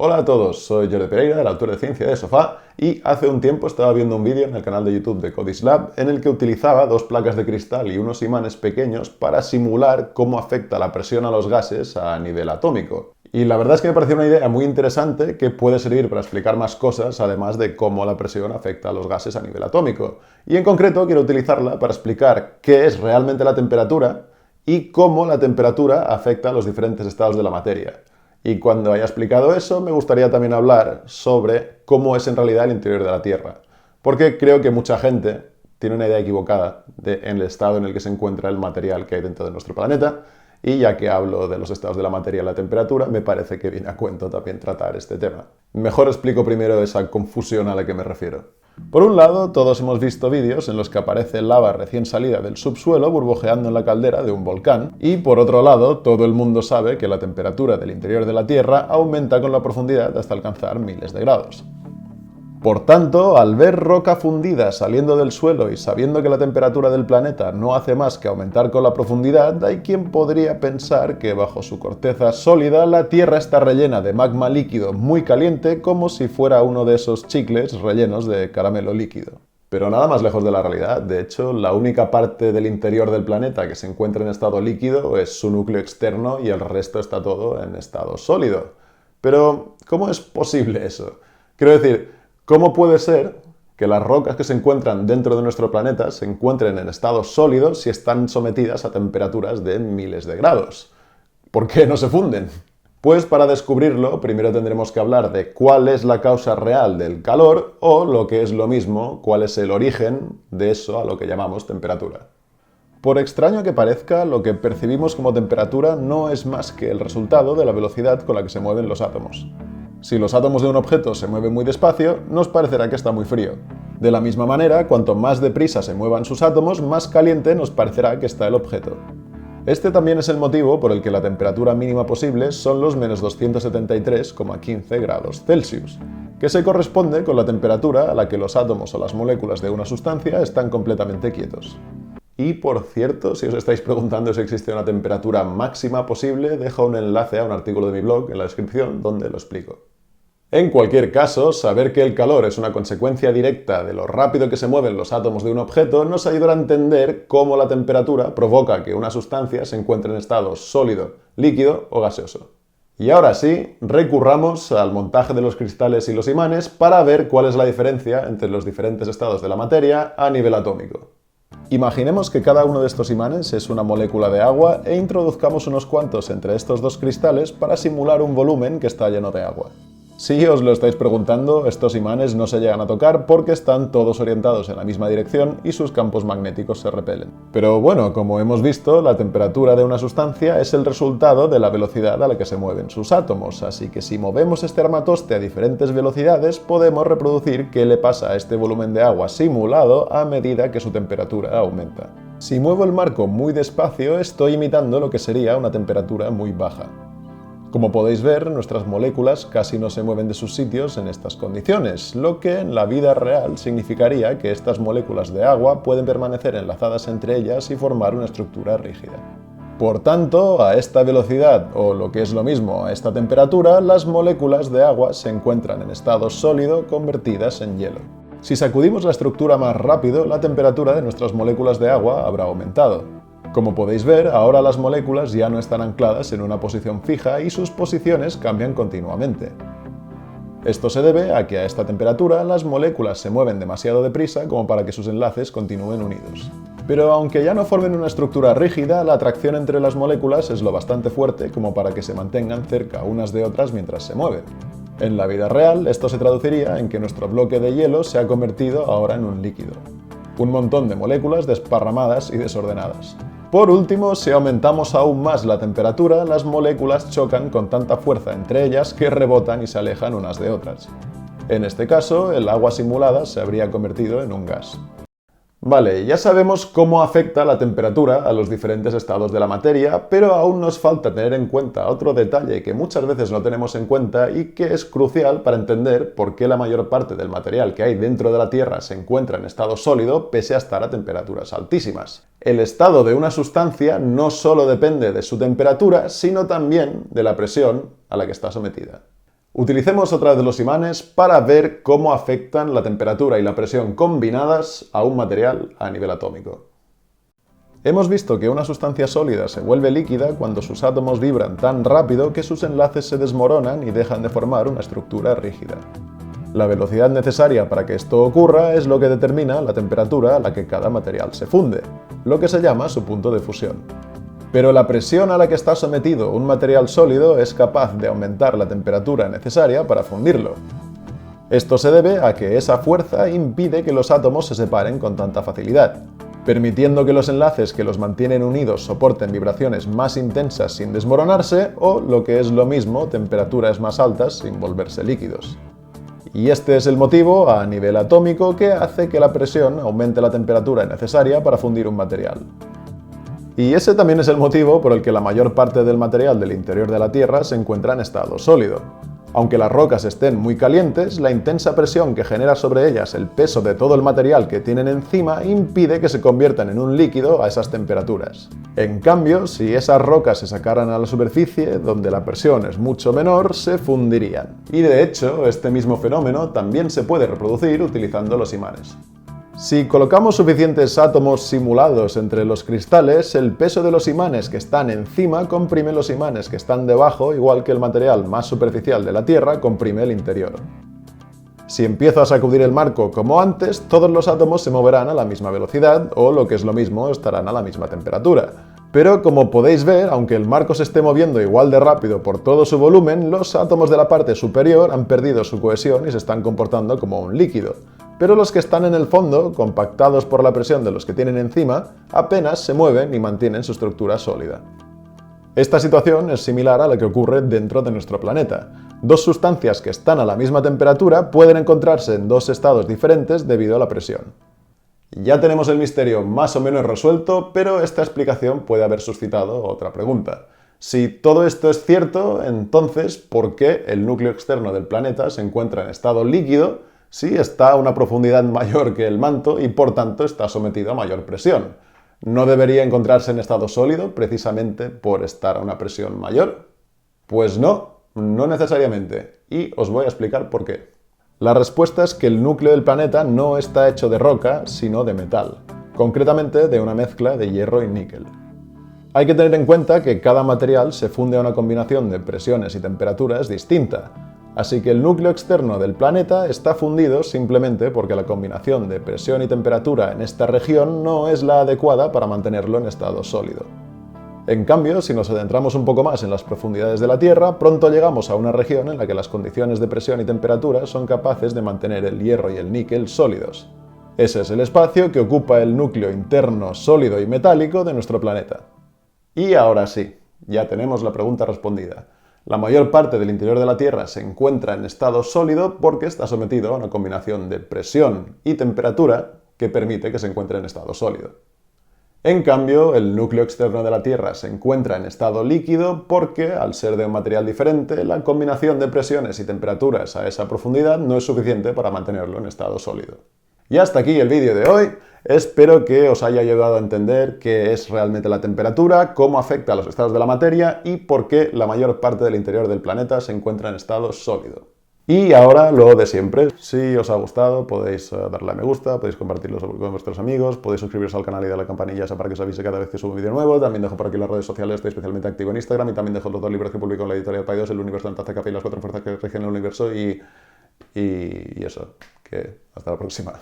Hola a todos, soy Jordi Pereira, el autor de Ciencia de Sofá, y hace un tiempo estaba viendo un vídeo en el canal de YouTube de Codislab en el que utilizaba dos placas de cristal y unos imanes pequeños para simular cómo afecta la presión a los gases a nivel atómico. Y la verdad es que me pareció una idea muy interesante que puede servir para explicar más cosas, además de cómo la presión afecta a los gases a nivel atómico. Y en concreto quiero utilizarla para explicar qué es realmente la temperatura y cómo la temperatura afecta a los diferentes estados de la materia. Y cuando haya explicado eso, me gustaría también hablar sobre cómo es en realidad el interior de la Tierra. Porque creo que mucha gente tiene una idea equivocada en el estado en el que se encuentra el material que hay dentro de nuestro planeta. Y ya que hablo de los estados de la materia y la temperatura, me parece que viene a cuento también tratar este tema. Mejor explico primero esa confusión a la que me refiero. Por un lado, todos hemos visto vídeos en los que aparece lava recién salida del subsuelo burbujeando en la caldera de un volcán, y por otro lado, todo el mundo sabe que la temperatura del interior de la Tierra aumenta con la profundidad hasta alcanzar miles de grados. Por tanto, al ver roca fundida saliendo del suelo y sabiendo que la temperatura del planeta no hace más que aumentar con la profundidad, hay quien podría pensar que bajo su corteza sólida la Tierra está rellena de magma líquido muy caliente, como si fuera uno de esos chicles rellenos de caramelo líquido. Pero nada más lejos de la realidad. De hecho, la única parte del interior del planeta que se encuentra en estado líquido es su núcleo externo y el resto está todo en estado sólido. Pero, ¿cómo es posible eso? Quiero decir, ¿cómo puede ser que las rocas que se encuentran dentro de nuestro planeta se encuentren en estado sólido si están sometidas a temperaturas de miles de grados? ¿Por qué no se funden? Pues para descubrirlo, primero tendremos que hablar de cuál es la causa real del calor o, lo que es lo mismo, cuál es el origen de eso a lo que llamamos temperatura. Por extraño que parezca, lo que percibimos como temperatura no es más que el resultado de la velocidad con la que se mueven los átomos. Si los átomos de un objeto se mueven muy despacio, nos parecerá que está muy frío. De la misma manera, cuanto más deprisa se muevan sus átomos, más caliente nos parecerá que está el objeto. Este también es el motivo por el que la temperatura mínima posible son los menos 273,15 grados Celsius, que se corresponde con la temperatura a la que los átomos o las moléculas de una sustancia están completamente quietos. Y por cierto, si os estáis preguntando si existe una temperatura máxima posible, dejo un enlace a un artículo de mi blog en la descripción donde lo explico. En cualquier caso, saber que el calor es una consecuencia directa de lo rápido que se mueven los átomos de un objeto nos ayudará a entender cómo la temperatura provoca que una sustancia se encuentre en estado sólido, líquido o gaseoso. Y ahora sí, recurramos al montaje de los cristales y los imanes para ver cuál es la diferencia entre los diferentes estados de la materia a nivel atómico. Imaginemos que cada uno de estos imanes es una molécula de agua e introduzcamos unos cuantos entre estos dos cristales para simular un volumen que está lleno de agua. Si os lo estáis preguntando, estos imanes no se llegan a tocar porque están todos orientados en la misma dirección y sus campos magnéticos se repelen. Pero bueno, como hemos visto, la temperatura de una sustancia es el resultado de la velocidad a la que se mueven sus átomos, así que si movemos este armatoste a diferentes velocidades, podemos reproducir qué le pasa a este volumen de agua simulado a medida que su temperatura aumenta. Si muevo el marco muy despacio, estoy imitando lo que sería una temperatura muy baja. Como podéis ver, nuestras moléculas casi no se mueven de sus sitios en estas condiciones, lo que en la vida real significaría que estas moléculas de agua pueden permanecer enlazadas entre ellas y formar una estructura rígida. Por tanto, a esta velocidad, o lo que es lo mismo, a esta temperatura, las moléculas de agua se encuentran en estado sólido convertidas en hielo. Si sacudimos la estructura más rápido, la temperatura de nuestras moléculas de agua habrá aumentado. Como podéis ver, ahora las moléculas ya no están ancladas en una posición fija y sus posiciones cambian continuamente. Esto se debe a que a esta temperatura las moléculas se mueven demasiado deprisa como para que sus enlaces continúen unidos. Pero aunque ya no formen una estructura rígida, la atracción entre las moléculas es lo bastante fuerte como para que se mantengan cerca unas de otras mientras se mueven. En la vida real, esto se traduciría en que nuestro bloque de hielo se ha convertido ahora en un líquido. Un montón de moléculas desparramadas y desordenadas. Por último, si aumentamos aún más la temperatura, las moléculas chocan con tanta fuerza entre ellas que rebotan y se alejan unas de otras. En este caso, el agua simulada se habría convertido en un gas. Vale, ya sabemos cómo afecta la temperatura a los diferentes estados de la materia, pero aún nos falta tener en cuenta otro detalle que muchas veces no tenemos en cuenta y que es crucial para entender por qué la mayor parte del material que hay dentro de la Tierra se encuentra en estado sólido pese a estar a temperaturas altísimas. El estado de una sustancia no solo depende de su temperatura, sino también de la presión a la que está sometida. Utilicemos otra vez los imanes para ver cómo afectan la temperatura y la presión combinadas a un material a nivel atómico. Hemos visto que una sustancia sólida se vuelve líquida cuando sus átomos vibran tan rápido que sus enlaces se desmoronan y dejan de formar una estructura rígida. La velocidad necesaria para que esto ocurra es lo que determina la temperatura a la que cada material se funde, lo que se llama su punto de fusión. Pero la presión a la que está sometido un material sólido es capaz de aumentar la temperatura necesaria para fundirlo. Esto se debe a que esa fuerza impide que los átomos se separen con tanta facilidad, permitiendo que los enlaces que los mantienen unidos soporten vibraciones más intensas sin desmoronarse o, lo que es lo mismo, temperaturas más altas sin volverse líquidos. Y este es el motivo, a nivel atómico, que hace que la presión aumente la temperatura necesaria para fundir un material. Y ese también es el motivo por el que la mayor parte del material del interior de la Tierra se encuentra en estado sólido. Aunque las rocas estén muy calientes, la intensa presión que genera sobre ellas el peso de todo el material que tienen encima impide que se conviertan en un líquido a esas temperaturas. En cambio, si esas rocas se sacaran a la superficie, donde la presión es mucho menor, se fundirían. Y de hecho, este mismo fenómeno también se puede reproducir utilizando los imanes. Si colocamos suficientes átomos simulados entre los cristales, el peso de los imanes que están encima comprime los imanes que están debajo, igual que el material más superficial de la Tierra comprime el interior. Si empiezo a sacudir el marco como antes, todos los átomos se moverán a la misma velocidad, o lo que es lo mismo, estarán a la misma temperatura. Pero como podéis ver, aunque el marco se esté moviendo igual de rápido por todo su volumen, los átomos de la parte superior han perdido su cohesión y se están comportando como un líquido. Pero los que están en el fondo, compactados por la presión de los que tienen encima, apenas se mueven y mantienen su estructura sólida. Esta situación es similar a la que ocurre dentro de nuestro planeta. Dos sustancias que están a la misma temperatura pueden encontrarse en dos estados diferentes debido a la presión. Ya tenemos el misterio más o menos resuelto, pero esta explicación puede haber suscitado otra pregunta. Si todo esto es cierto, entonces, ¿por qué el núcleo externo del planeta se encuentra en estado líquido si está a una profundidad mayor que el manto y por tanto está sometido a mayor presión? ¿No debería encontrarse en estado sólido precisamente por estar a una presión mayor? Pues no necesariamente, y os voy a explicar por qué. La respuesta es que el núcleo del planeta no está hecho de roca, sino de metal, concretamente de una mezcla de hierro y níquel. Hay que tener en cuenta que cada material se funde a una combinación de presiones y temperaturas distinta, así que el núcleo externo del planeta está fundido simplemente porque la combinación de presión y temperatura en esta región no es la adecuada para mantenerlo en estado sólido. En cambio, si nos adentramos un poco más en las profundidades de la Tierra, pronto llegamos a una región en la que las condiciones de presión y temperatura son capaces de mantener el hierro y el níquel sólidos. Ese es el espacio que ocupa el núcleo interno sólido y metálico de nuestro planeta. Y ahora sí, ya tenemos la pregunta respondida. La mayor parte del interior de la Tierra se encuentra en estado sólido porque está sometido a una combinación de presión y temperatura que permite que se encuentre en estado sólido. En cambio, el núcleo externo de la Tierra se encuentra en estado líquido porque, al ser de un material diferente, la combinación de presiones y temperaturas a esa profundidad no es suficiente para mantenerlo en estado sólido. Y hasta aquí el vídeo de hoy. Espero que os haya ayudado a entender qué es realmente la temperatura, cómo afecta a los estados de la materia y por qué la mayor parte del interior del planeta se encuentra en estado sólido. Y ahora lo de siempre, si os ha gustado podéis darle a me gusta, podéis compartirlo con vuestros amigos, podéis suscribiros al canal y darle a la campanilla esa para que os avise cada vez que subo un vídeo nuevo. También dejo por aquí las redes sociales, estoy especialmente activo en Instagram y también dejo los 2 libros que publico en la editorial Paidós, El universo del Taza Café y las 4 fuerzas que rigen el universo y eso, que hasta la próxima.